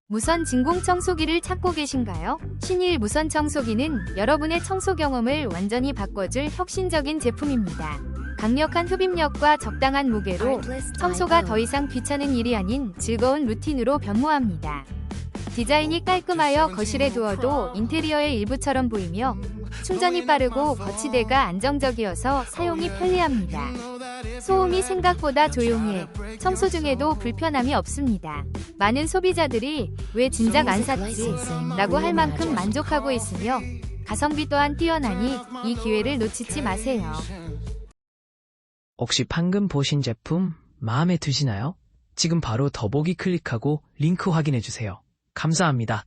무선 진공 청소기를 찾고 계신가요? 신일 무선 청소기는 여러분의 청소 경험을 완전히 바꿔줄 혁신적인 제품입니다. 강력한 흡입력과 적당한 무게로 청소가 더 이상 귀찮은 일이 아닌 즐거운 루틴으로 변모합니다. 디자인이 깔끔하여 거실에 두어도 인테리어의 일부처럼 보이며 충전이 빠르고 거치대가 안정적이어서 사용이 편리합니다. 소음이 생각보다 조용해 청소 중에도 불편함이 없습니다. 많은 소비자들이 왜 진작 안 샀지? 라고 할 만큼 만족하고 있으며 가성비 또한 뛰어나니 이 기회를 놓치지 마세요. 혹시 방금 보신 제품 마음에 드시나요? 지금 바로 더보기 클릭하고 링크 확인해주세요. 감사합니다.